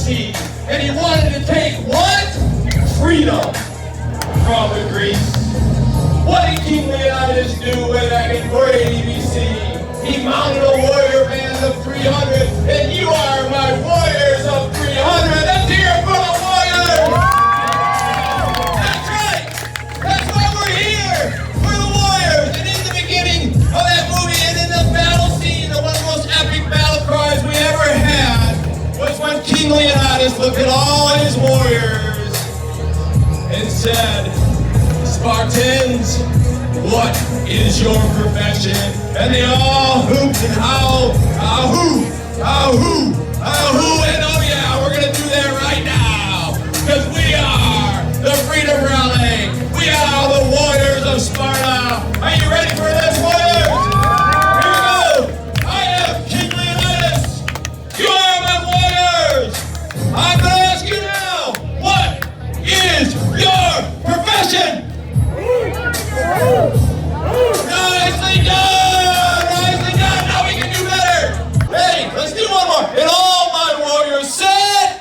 sea. And he wanted to take what? Freedom from the Greeks. What did King Leonidas do way back in 480 BC? He mounted a warrior band of 300, and you are my warriors of 300. Let's hear it for the warriors! That's right! That's why we're here! We're the warriors! And in the beginning of that movie and in the battle scene, one of the most epic battle cries we ever had was when King Leonidas looked at all his warriors and said, Spartans, what is your profession? And they all hooped and howled, ahoo, ahoo, ahoo, and oh yeah, we're gonna do that right now, because we are the Freedom Rally. We are the warriors of Sparta. Are you ready for this, warriors? Here we go. I am King Leonidas. You are my warriors. I'm gonna ask you now, what is your profession? Nicely done! Nicely done! Now we can do better! Hey, let's do one more. And all my warriors said...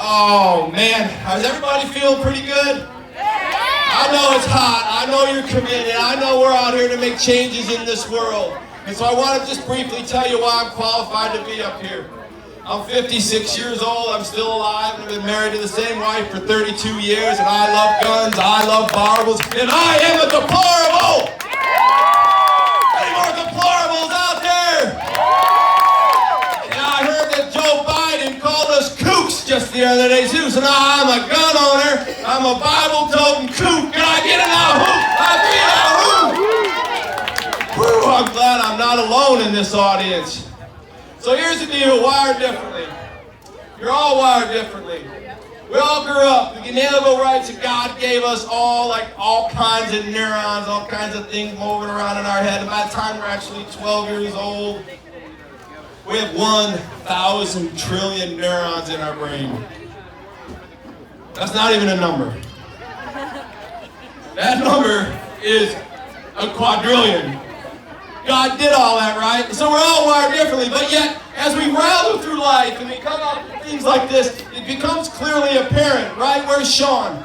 Oh, man. Does everybody feel pretty good? I know it's hot. I know you're committed. I know we're out here to make changes in this world. And so I want to just briefly tell you why I'm qualified to be up here. I'm 56 years old, I'm still alive, and I've been married to the same wife for 32 years, and I love guns, I love barbels, and I am a deplorable! Any more deplorables out there? And I heard that Joe Biden called us kooks just the other day too, so now I'm a gun owner, I'm a Bible-toting kook. Can I get an ahoo? Whew, I'm glad I'm not alone in this audience. So here's the deal, wired differently. You're all wired differently. We all grew up, the inalienable rights that God gave us all, like all kinds of neurons, all kinds of things moving around in our head. And by the time we're actually 12 years old, we have 1,000 trillion neurons in our brain. That's not even a number. That number is a quadrillion. God did all that, right? So we're all wired differently, but yet, as we rattle through life and we come up with things like this, it becomes clearly apparent, right? Where's Sean?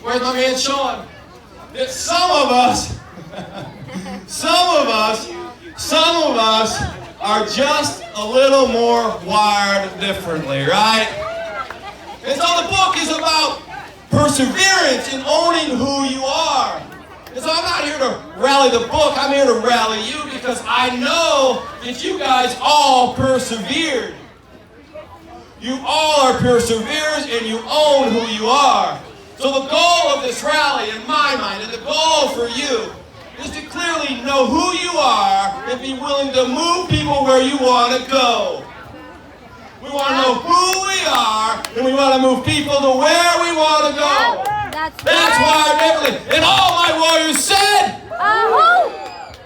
Where's my man Sean? That some of us are just a little more wired differently, right? And so the book is about perseverance in owning who you are. And so I'm not here to rally the book, I'm here to rally you because I know that you guys all persevered. You all are perseverers and you own who you are. So the goal of this rally, in my mind, and the goal for you, is to clearly know who you are and be willing to move people where you want to go. We want to know who we are and we want to move people to where we want to go. That's why I definitely, and all my warriors said,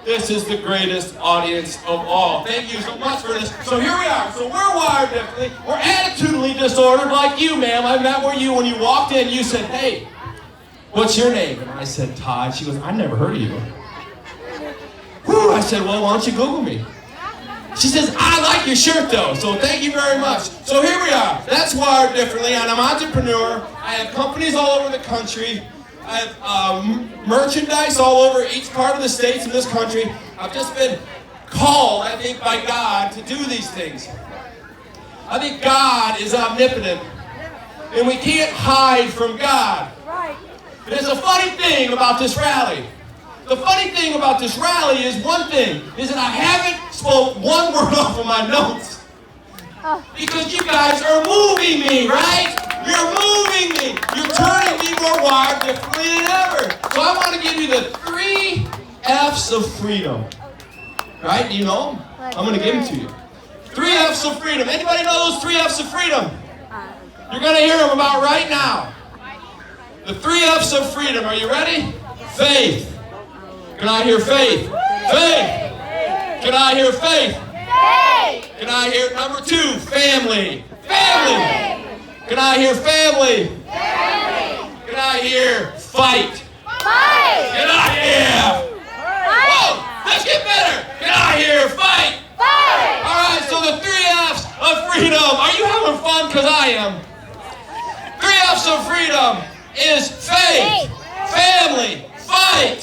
this is the greatest audience of all. Thank you so much for this. So here we are. So we're wired differently. We're attitudinally disordered like you, ma'am. I met where you, when you walked in, you said, hey, what's your name? And I said, Todd. She goes, I never heard of you. Whew, I said, well, why don't you Google me? She says, I like your shirt though, so thank you very much. So here we are. That's wired differently. I'm an entrepreneur. I have companies all over the country. I have merchandise all over each part of the states in this country. I've just been called, I think, by God to do these things. I think God is omnipotent, and we can't hide from God. And there's a funny thing about this rally. The funny thing about this rally is one thing, is that I haven't spoke one word off of my notes. Because you guys are moving me, right? You're moving me. You're turning me more wired differently than ever. So I want to give you the 3 F's of freedom. Right? Do you know them? I'm going to give them to you. 3 F's of freedom. Anybody know those 3 F's of freedom? You're going to hear them about right now. The 3 F's of freedom. Are you ready? Faith. Can I hear faith? Faith. Can I hear faith? Faith. Can I hear number 2? Family. Family. Can I hear family? Family. Can I hear fight? Fight. Can I hear? Fight. Whoa, let's get better. Can I hear fight? Fight. All right, so the 3 F's of because I am. 3 F's of freedom is faith, family, fight.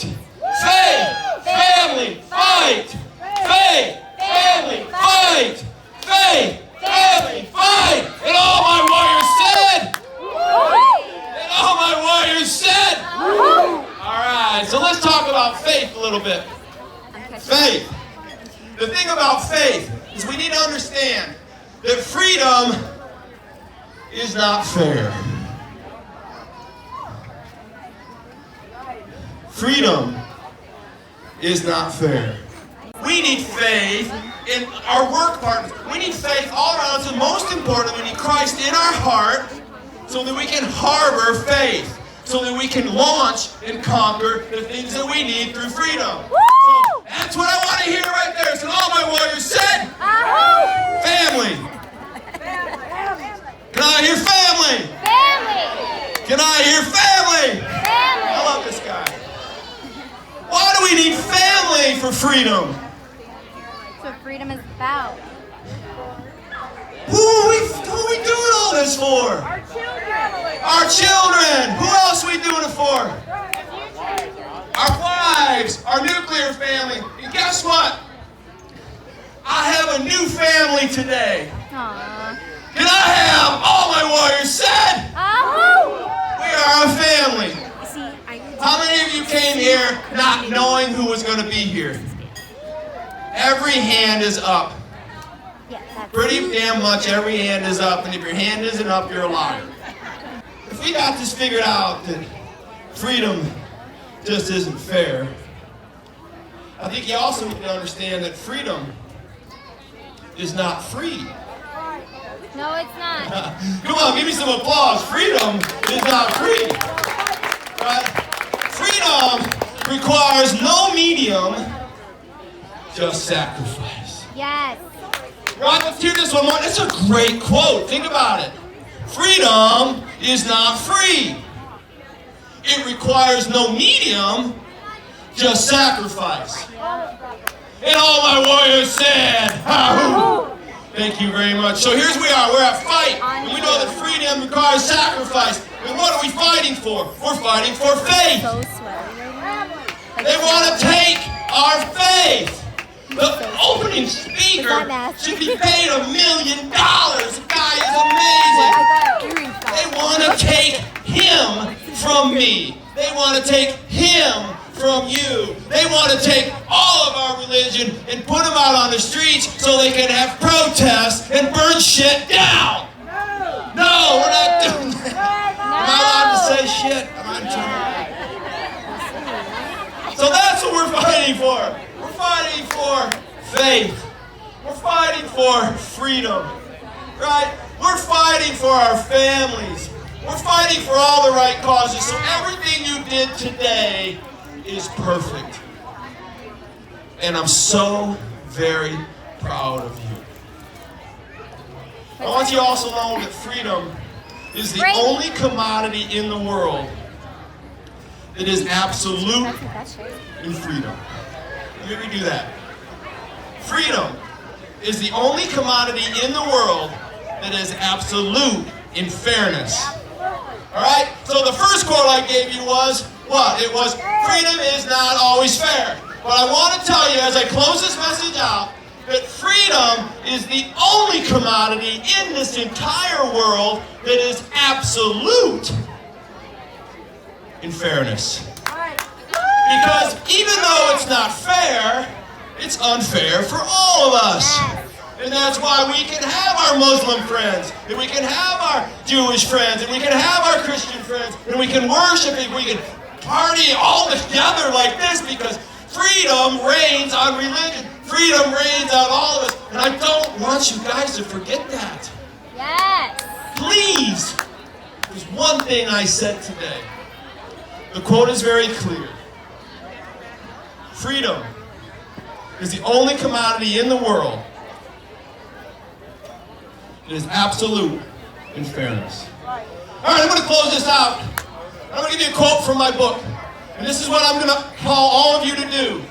Faith, family, fight. Faith, family, fight. Faith, family, fight. And all my warriors said. And all my warriors said. All right, so let's talk about faith a little bit. Faith. The thing about faith is we need to understand that freedom is not fair. Freedom is not fair. We need faith in our work partners. We need faith all around us, and most importantly, we need Christ in our heart so that we can harbor faith, so that we can launch and conquer the things that we need through freedom. So that's what I want to hear right there. So all my warriors said, family. Can I hear family? Family. Can I hear family? Family. I love this guy. Why do we need family for freedom? That's what freedom is about. Who are we doing all this for? Our children. Our children. Who else are we doing it for? Our wives, our nuclear family. And guess what? I have a new family today. Aww. Can I have all my warriors said? We are a family. How many of you came here not knowing who was going to be here? Every hand is up. Pretty damn much every hand is up, and if your hand isn't up, you're a liar. If we got this figured out that freedom just isn't fair, I think you also need to understand that freedom is not free. No, it's not. Come on, give me some applause. Freedom is not free. Right? Freedom requires no medium, just sacrifice. Yes. Right, let's hear this one more. It's a great quote. Think about it. Freedom is not free. It requires no medium, just sacrifice. And all my warriors said, "Hahoo." Thank you very much. So here's we are. We're at fight. And we know that freedom requires sacrifice. And what are we fighting for? We're fighting for faith. So sweaty right now. They want to take our faith. The opening speaker should be paid $1 million. The guy is amazing. They want to take him from me. They want to take him from you. They want to take all of our religion and put them out on the streets so they can have protests and burn shit down. No, we're not doing that. Am I allowed to say shit? So that's what we're fighting for. We're fighting for faith. We're fighting for freedom. Right? We're fighting for our families. We're fighting for all the right causes. So everything you did today is perfect. And I'm so very proud of you. I want you to also know that freedom is the only commodity in the world that is absolute in freedom. Let me redo that. Freedom is the only commodity in the world that is absolute in fairness. Alright? So the first quote I gave you was what? It was, freedom is not always fair. But I want to tell you as I close this message out that freedom is the only commodity in this entire world that is absolute in fairness. Because even though it's not fair, it's unfair for all of us. And that's why we can have our Muslim friends, and we can have our Jewish friends, and we can have our Christian friends, and we can worship, and we can party all together like this because freedom reigns on religion. Freedom reigns on all of us. And I don't want you guys to forget that. Yes. Please. There's one thing I said today. The quote is very clear. Freedom is the only commodity in the world that is absolute in fairness. All right, I'm going to close this out. I'm going to give you a quote from my book. And this is what I'm going to call all of you to do.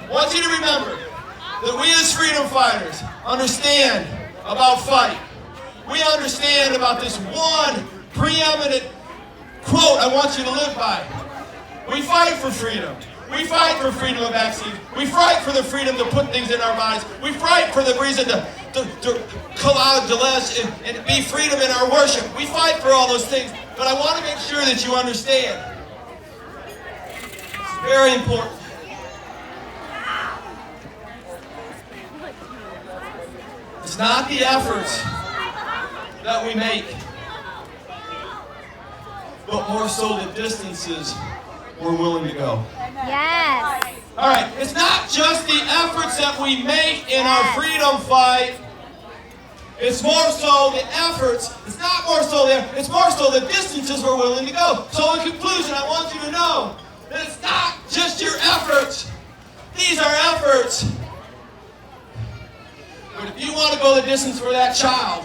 I want you to remember that we as freedom fighters understand about fight. we understand about this one preeminent quote I want you to live by. We fight for freedom. We fight for freedom of vaccines. We fight for the freedom to put things in our bodies. We fight for the reason to call out and be freedom in our worship. We fight for all those things. But I want to make sure that you understand. It's very important. It's not the efforts that we make, but more so the distances we're willing to go. Yes. All right, it's not just the efforts that we make in our freedom fight. It's more so the efforts. It's not more so there. It's more so the distances we're willing to go. So in conclusion, I want you to know that it's not just your efforts. These are efforts. But if you want to go the distance for that child,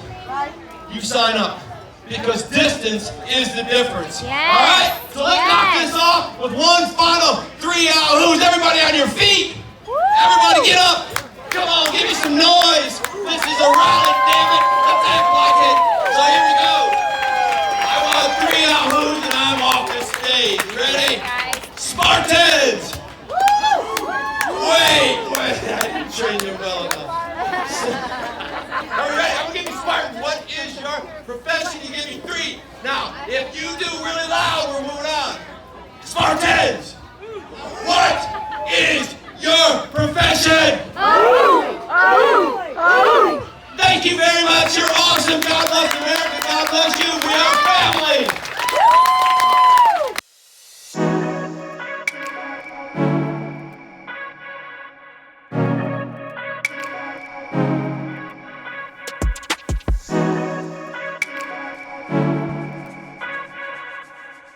you sign up. Because distance is the difference. Yes. All right? So let's knock this off with one final 3 Yahoos. Everybody on your feet. Woo! Everybody get up. Come on, give me some noise. This is a rally, damn it. Let's act like it. So here we go. I want 3 Yahoos and I'm off this stage. Ready? Spartans! Wait. I didn't train you well enough. All right, I'm gonna give you Spartans. What is your profession? You give me 3. Now, if you do really loud, we're moving on. Spartans! What is your profession? Thank you very much. You're awesome. God bless America. God bless you.